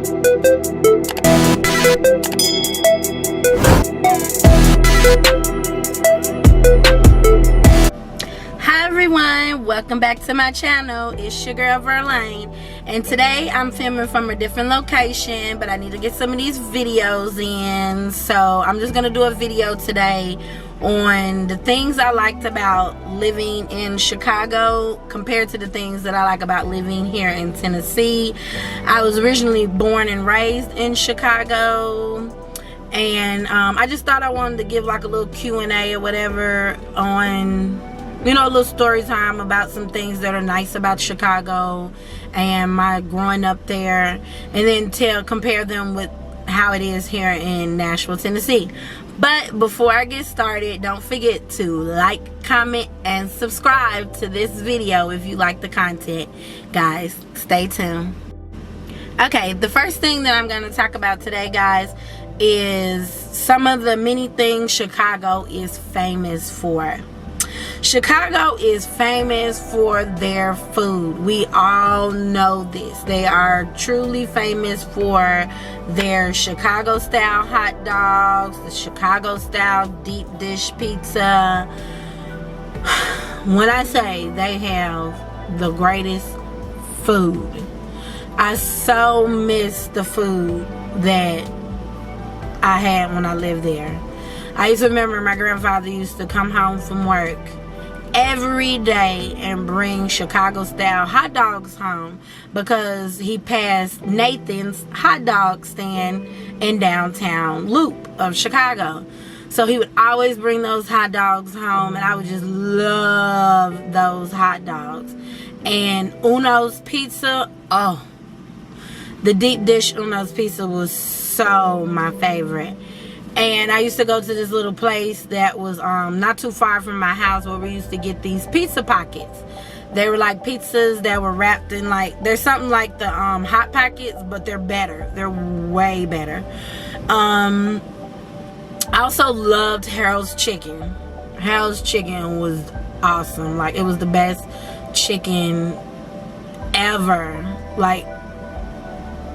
Hi everyone, welcome back to my channel. It's your girl Verlaine, and today I'm filming from a different location, but I need to get some of these videos in, so I'm just gonna do a video today on the things I liked about living in Chicago compared to the things that I like about living here in Tennessee. I was originally born and raised in Chicago, and I just thought I wanted to give like a little Q&A or whatever on, you know, a little story time about some things that are nice about Chicago and my growing up there, and then compare them with how it is here in Nashville, Tennessee. But before I get started, don't forget to like, comment, and subscribe to this video if you like the content. Guys, stay tuned. Okay, the first thing that I'm going to talk about today, guys, is some of the many things Chicago is famous for. Chicago is famous for their food. We all know this. They are truly famous for their Chicago style hot dogs, the Chicago style deep dish pizza. When I say they have the greatest food, I so miss the food that I had when I lived there. I used to remember my grandfather used to come home from work every day and bring Chicago style hot dogs home because he passed Nathan's hot dog stand in downtown Loop of Chicago. So he would always bring those hot dogs home, and I would just love those hot dogs. And Uno's Pizza, oh, the deep dish Uno's Pizza was so my favorite. And I used to go to this little place that was not too far from my house where we used to get these pizza pockets. They were like pizzas that were wrapped in like, they're something like the Hot Pockets, but they're better. They're way better. I also loved Harold's Chicken. Harold's Chicken was awesome. Like, it was the best chicken ever. Like,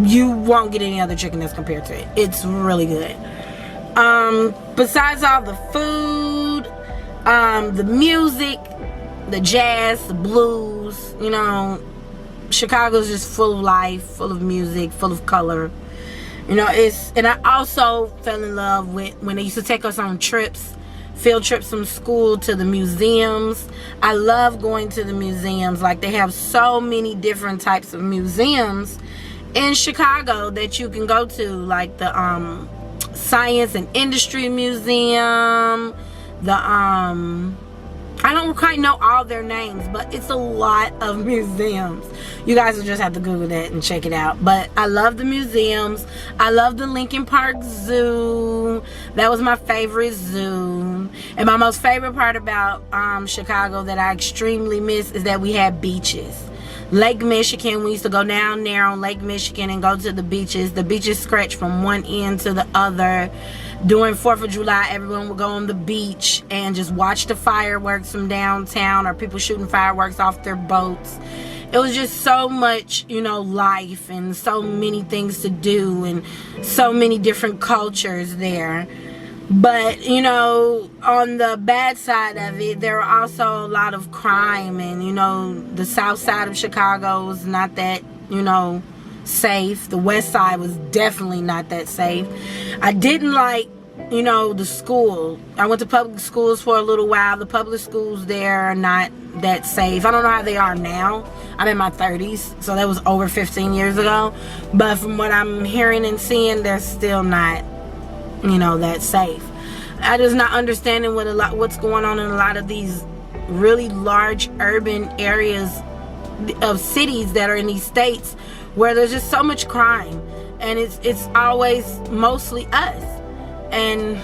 you won't get any other chicken that's compared to it. It's really good. Besides all the food, the music, the jazz, the blues, you know, Chicago's just full of life, full of music, full of color. You know, and I also fell in love with when they used to take us on trips, field trips from school to the museums. I love going to the museums. Like, they have so many different types of museums in Chicago that you can go to, like the Science and Industry Museum, the I don't quite know all their names, but it's a lot of museums. You guys will just have to Google that and check it out. But I love the museums. I love the Lincoln Park Zoo. That was my favorite zoo. And my most favorite part about Chicago that I extremely miss is that we had beaches. Lake Michigan, we used to go down there on Lake Michigan and go to the beaches. The beaches stretch from one end to the other. During 4th of July, everyone would go on the beach and just watch the fireworks from downtown, or people shooting fireworks off their boats. It was just so much, you know, life and so many things to do and so many different cultures there. But, you know, on the bad side of it, there are also a lot of crime, and, you know, the south side of Chicago is not that, you know, safe. The west side was definitely not that safe. I didn't like, you know, the school. I went to public schools for a little while. The public schools there are not that safe. I don't know how they are now. I'm in my 30s, so that was over 15 years ago. But from what I'm hearing and seeing, they're still not, you know, that safe. I just not understanding what's going on in a lot of these really large urban areas of cities that are in these states where there's just so much crime, and it's always mostly us, and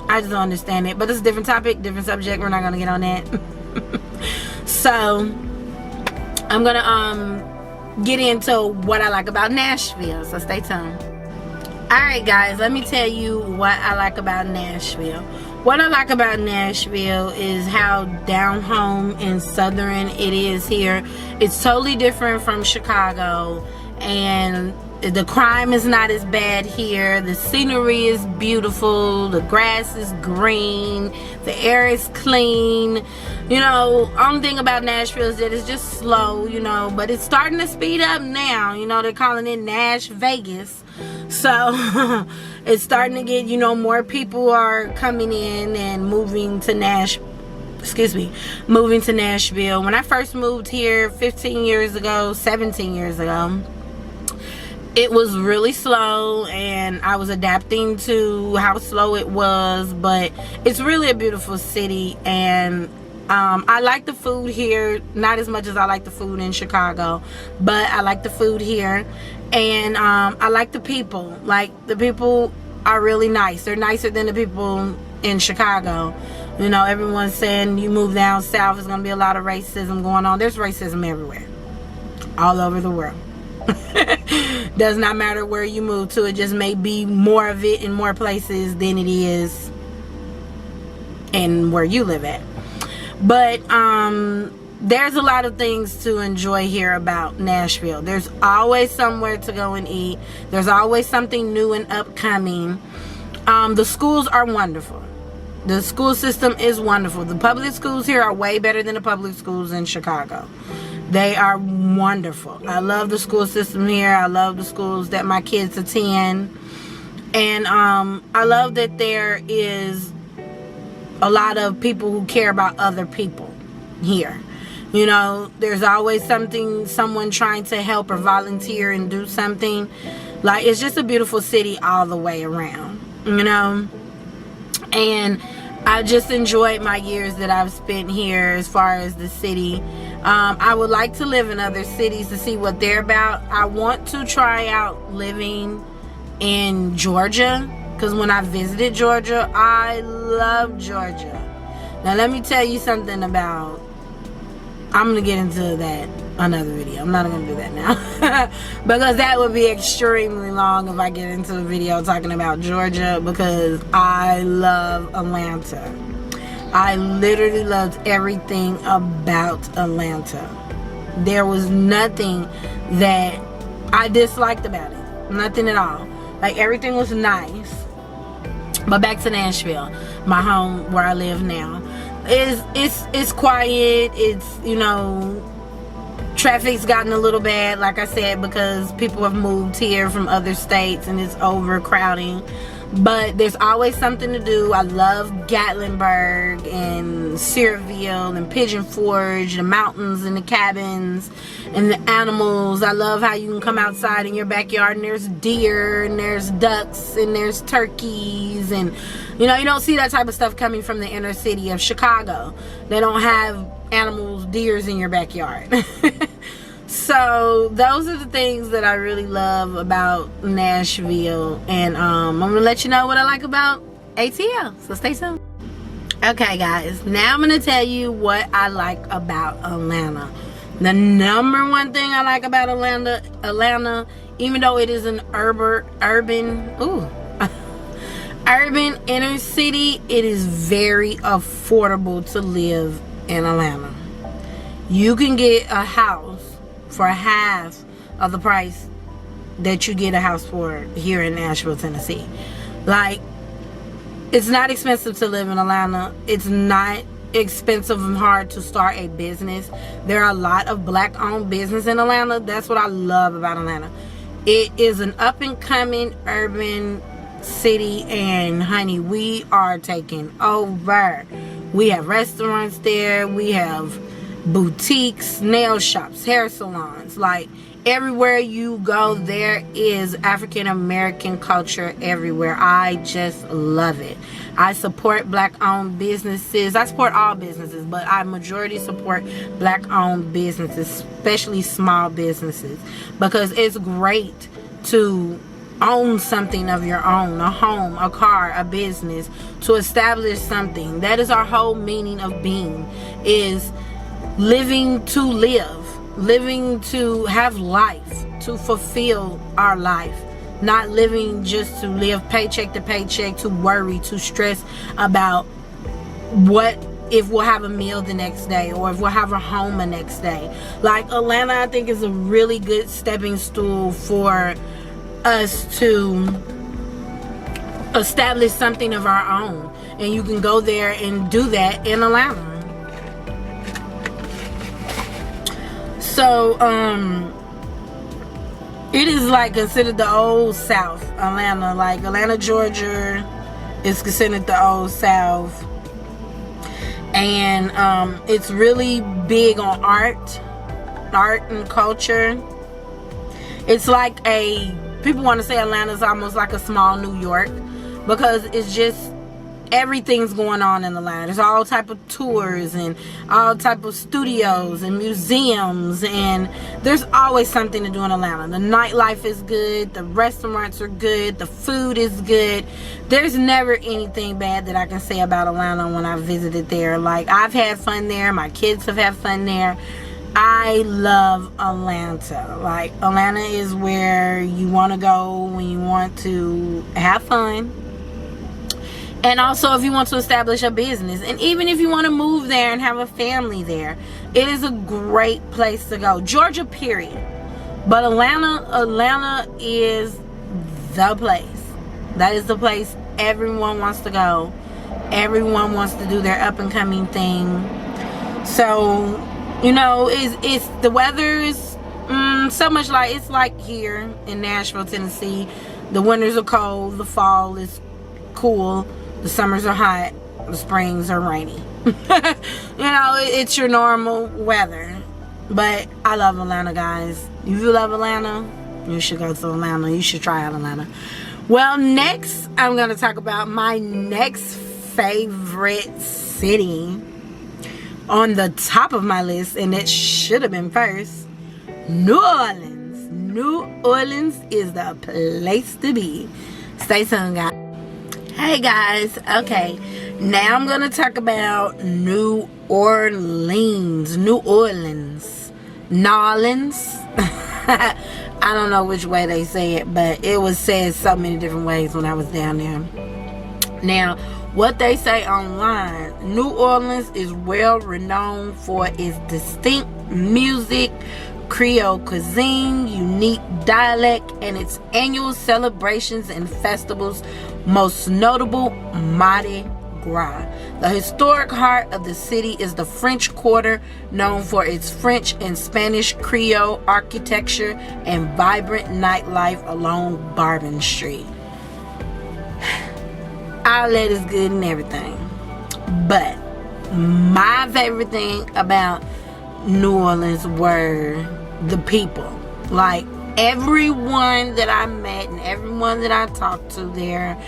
I just don't understand it. But it's a different topic, different subject. We're not gonna get on that. So I'm gonna get into what I like about Nashville, so stay tuned. Alright guys, let me tell you what I like about Nashville. What I like about Nashville is how down home and southern it is here. It's totally different from Chicago, and the crime is not as bad here. The scenery is beautiful. The grass is green. The air is clean. You know, only thing about Nashville is that it's just slow, you know, but it's starting to speed up now. You know, they're calling it Nash Vegas. So it's starting to get, you know, more people are coming in and moving to Nashville. When I first moved here 17 years ago, it was really slow, and I was adapting to how slow it was, but it's really a beautiful city. And I like the food here, not as much as I like the food in Chicago, but I like the food here. And I like the people. Like, the people are really nice. They're nicer than the people in Chicago. You know, everyone's saying you move down south, there's going to be a lot of racism going on. There's racism everywhere, all over the world. Does not matter where you move to. It just may be more of it in more places than it is in where you live at. But there's a lot of things to enjoy here about Nashville. There's always somewhere to go and eat. There's always something new and upcoming. The schools are wonderful. The school system is wonderful. The public schools here are way better than the public schools in Chicago. They are wonderful. I love the school system here. I love the schools that my kids attend. And I love that there is a lot of people who care about other people here. You know, there's always someone trying to help or volunteer and do something. Like, it's just a beautiful city all the way around, you know. And I just enjoyed my years that I've spent here as far as the city. I would like to live in other cities to see what they're about. I want to try out living in Georgia, because when I visited Georgia, I love Georgia. Now let me tell you something about, I'm going to get into that another video. I'm not going to do that now because that would be extremely long if I get into a video talking about Georgia, because I love Atlanta. I literally loved everything about Atlanta. There was nothing that I disliked about it. Nothing at all. Like, everything was nice. But back to Nashville, my home where I live now. It's quiet. It's, you know, traffic's gotten a little bad, like I said, because people have moved here from other states and it's overcrowding. But there's always something to do. I love Gatlinburg and Cedarville and Pigeon Forge, the mountains and the cabins and the animals. I love how you can come outside in your backyard and there's deer and there's ducks and there's turkeys, and you know, you don't see that type of stuff coming from the inner city of Chicago. They don't have animals, deers in your backyard. So those are the things that I really love about Nashville, and I'm gonna let you know what I like about ATL, so stay tuned. Okay guys, now I'm gonna tell you what I like about Atlanta. The number one thing I like about Atlanta, even though it is an urban inner city, it is very affordable to live in Atlanta. You can get a house for half of the price that you get a house for here in Nashville, Tennessee. Like, it's not expensive to live in Atlanta. It's not expensive and hard to start a business. There are a lot of black owned business in Atlanta. That's what I love about Atlanta. It is an up and coming urban city, and honey, we are taking over. We have restaurants there. We have boutiques, nail shops, hair salons. Like, everywhere you go, there is African American culture everywhere. I just love it. I support black owned businesses. I support all businesses, but I majority support black owned businesses, especially small businesses, because it's great to own something of your own, a home, a car, a business, to establish something. That is our whole meaning of being, is living to live, living to have life, to fulfill our life, not living just to live paycheck to paycheck, to worry, to stress about what if we'll have a meal the next day, or if we'll have a home the next day. Like, Atlanta, I think, is a really good stepping stool for us to establish something of our own. And you can go there and do that in Atlanta. So, it is like considered the old South, Atlanta. Like Atlanta, Georgia is considered the old South. And it's really big on art and culture. It's like people want to say Atlanta's almost like a small New York, because it's just everything's going on in Atlanta. There's all type of tours and all type of studios and museums, and there's always something to do in Atlanta. The nightlife is good, the restaurants are good, the food is good. There's never anything bad that I can say about Atlanta when I visited there. Like, I've had fun there, my kids have had fun there. I love Atlanta. Like, Atlanta is where you want to go when you want to have fun. And also if you want to establish a business. And even if you want to move there and have a family there, it is a great place to go. Georgia, period. But Atlanta is the place. That is the place everyone wants to go. Everyone wants to do their up and coming thing. So, you know, it's the weather is so much like, it's like here in Nashville, Tennessee. The winters are cold, the fall is cool, the summers are hot, the springs are rainy. You know, it's your normal weather. But I love Atlanta, guys. If you love Atlanta, you should go to Atlanta. You should try out Atlanta. Well, next, I'm going to talk about my next favorite city on the top of my list, and it should have been first. New Orleans. New Orleans is the place to be. Stay tuned, guys. Hey guys, okay, now I'm gonna talk about New Orleans. Nolans. I don't know which way they say it, but it was said so many different ways when I was down there. Now, what they say online, New Orleans is well renowned for its distinct music, Creole cuisine, unique dialect, and its annual celebrations and festivals, most notable Mardi Gras. The historic heart of the city is the French Quarter, known for its French and Spanish Creole architecture and vibrant nightlife along Bourbon Street. Outlet is good and everything, but my favorite thing about New Orleans were the people. Like, everyone that I met and everyone that I talked to there,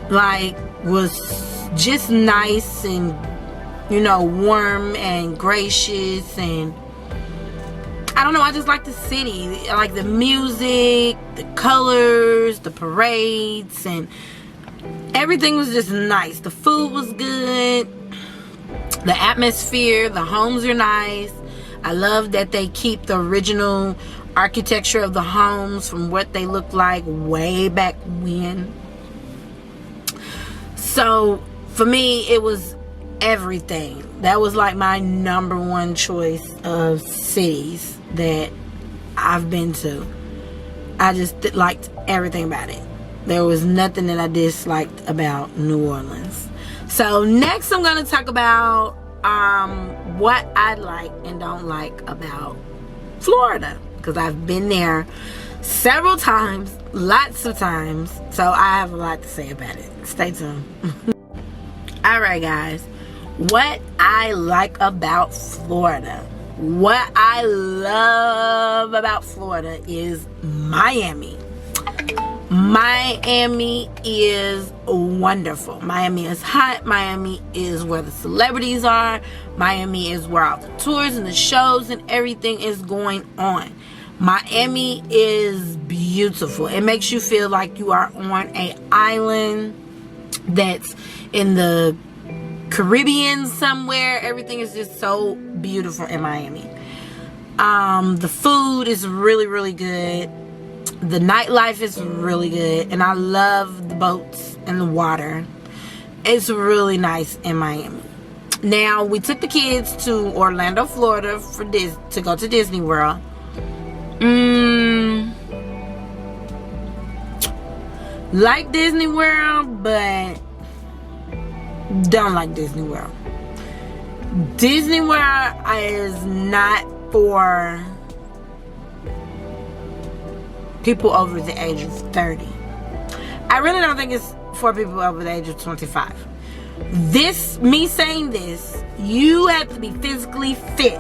like, was just nice and, you know, warm and gracious. And I don't know, I just like the city. I like the music, the colors, the parades, and everything was just nice. The food was good, the atmosphere, the homes are nice. I love that they keep the original architecture of the homes from what they looked like way back when. So for me, it was everything. That was like my number one choice of cities that I've been to. I just liked everything about it. There was nothing that I disliked about New Orleans. So next I'm going to talk about what I like and don't like about Florida, because I've been there several times, lots of times, so I have a lot to say about it. Stay tuned. Alright guys, what I like about Florida. What I love about Florida is Miami. Miami is wonderful. Miami is hot. Miami is where the celebrities are. Miami is where all the tours and the shows and everything is going on. Miami is beautiful. It makes you feel like you are on an island that's in the Caribbean somewhere. Everything is just so beautiful in Miami. The food is really, really good. The nightlife is really good, and I love the boats and the water. It's really nice in Miami. Now, we took the kids to Orlando, Florida to go to Disney World. like Disney World, but don't like Disney World. Disney World is not for people over the age of 30. I really don't think it's for people over the age of 25. Me saying this, you have to be physically fit.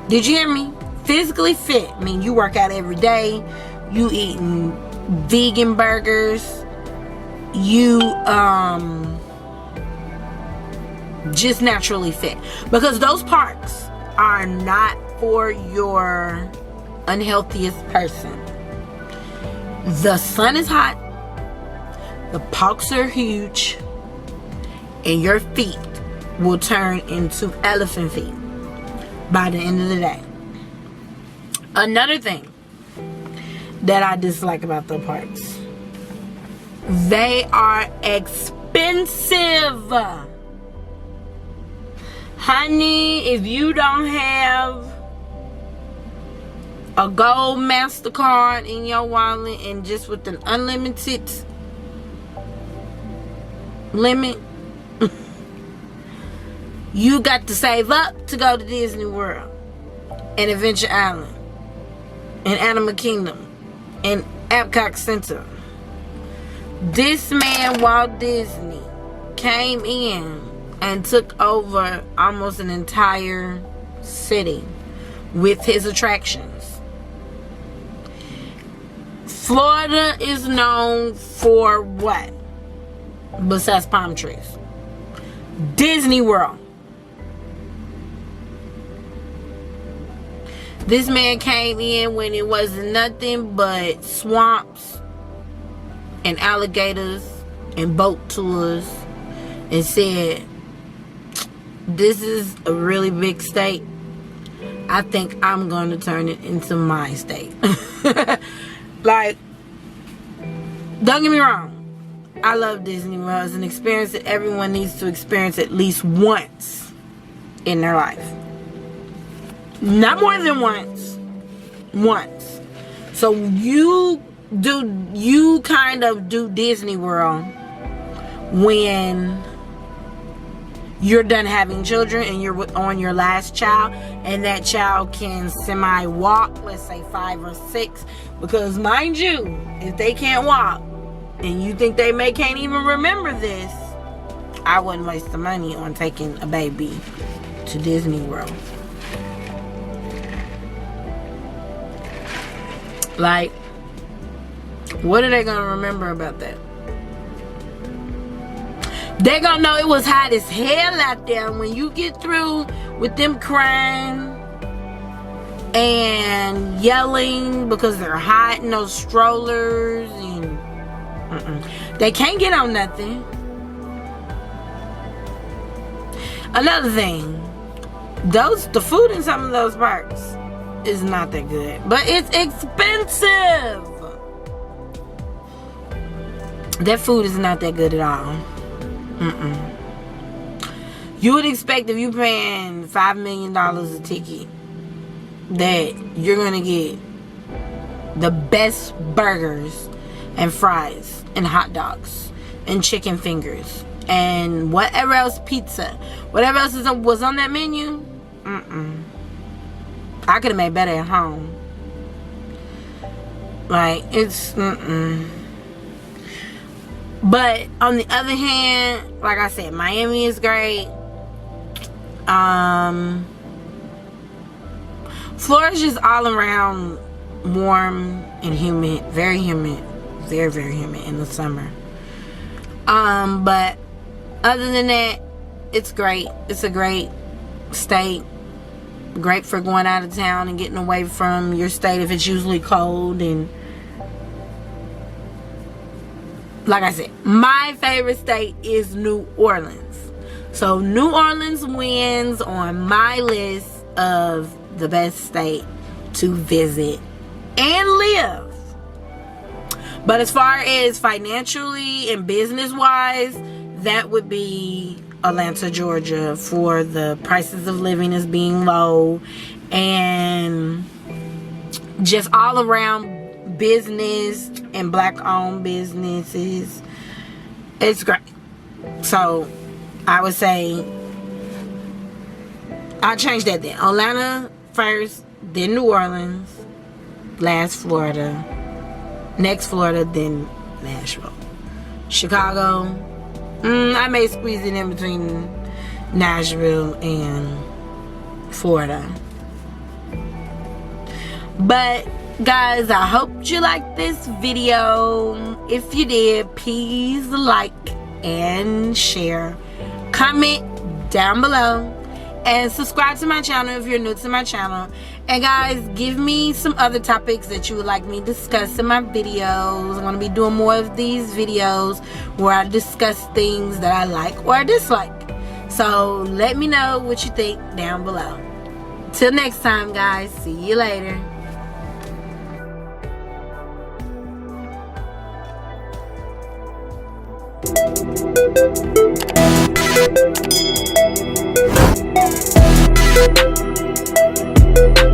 Did you hear me? Physically fit. I mean, you work out every day. You eating vegan burgers. You just naturally fit. Because those parks are not for your unhealthiest person. The sun is hot. The parks are huge. And your feet will turn into elephant feet by the end of the day. Another thing that I dislike about the parks, they are expensive. Honey, if you don't have a gold MasterCard in your wallet and just with an unlimited limit, you got to save up to go to Disney World and Adventure Island and Animal Kingdom and Epcot Center. This man, Walt Disney, came in and took over almost an entire city with his attractions. Florida is known for what? Besides palm trees? Disney World. This man came in when it wasn't nothing but swamps and alligators and boat tours and said, this is a really big state. I think I'm going to turn it into my state. Like, don't get me wrong. I love Disney World. It's an experience that everyone needs to experience at least once in their life. Not more than once. Once. So you kind of do Disney World when you're done having children and you're on your last child, and that child can semi-walk, let's say 5 or 6. Because mind you, if they can't walk and you think they can't even remember this, I wouldn't waste the money on taking a baby to Disney World. Like, what are they gonna remember about that? They're gonna know it was hot as hell out there. When you get through with them crying and yelling because they're hot in those strollers and they can't get on nothing. Another thing, the food in some of those parks is not that good, but it's expensive. That food is not that good at all. You would expect if you're paying $5 million a ticket that you're gonna get the best burgers and fries and hot dogs and chicken fingers and whatever else, pizza, whatever else was on that menu. I could have made better at home. Like, it's But on the other hand, like I said, Miami is great. Florida's just all around warm and humid, very humid, very, very humid in the summer. But other than that, it's great. It's a great state. Great for going out of town and getting away from your state if it's usually cold. And like I said, my favorite state is New Orleans. So New Orleans wins on my list of the best state to visit and live. But as far as financially and business wise, that would be Atlanta, Georgia, for the prices of living as being low and just all around business and black-owned businesses. It's great. So I would say I'll change that then. Atlanta first, then New Orleans, last Florida, next Florida, then Nashville. Chicago, I may squeeze it in between Nashville and Florida. But guys, I hope you liked this video. If you did, please like and share, comment down below, and subscribe to my channel if you're new to my channel. And guys, give me some other topics that you would like me to discuss in my videos. I'm going to be doing more of these videos where I discuss things that I like or dislike. So let me know what you think down below. Till next time, guys, see you later. Thank you.